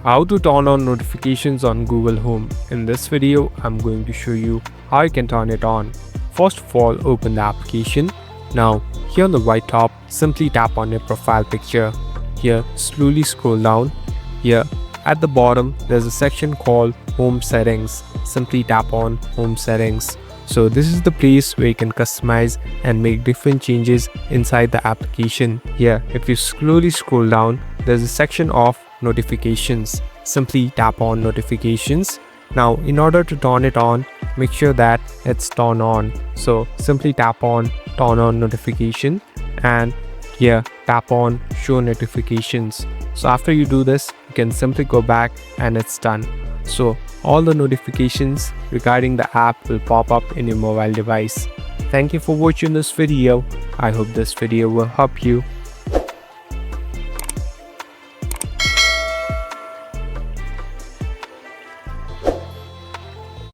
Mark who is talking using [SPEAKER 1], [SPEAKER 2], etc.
[SPEAKER 1] How to turn on notifications on Google Home. In this video, I'm going to show you how you can turn it on. First of all, open the application. Now, here on the right top, simply tap on your profile picture. Here, slowly scroll down. Here, at the bottom, there's a section called Home Settings. Simply tap on Home Settings. So this is the place where you can customize and make different changes inside the application. Here, if you slowly scroll down, there's a section of notifications. Simply tap on notifications. Now, in order to turn it on, make sure that it's turned on. So simply tap on turn on notification and here tap on show notifications. So after you do this, you can simply go back and it's done. So all the notifications regarding the app will pop up in your mobile device. Thank you for watching this video. I hope this video will help you.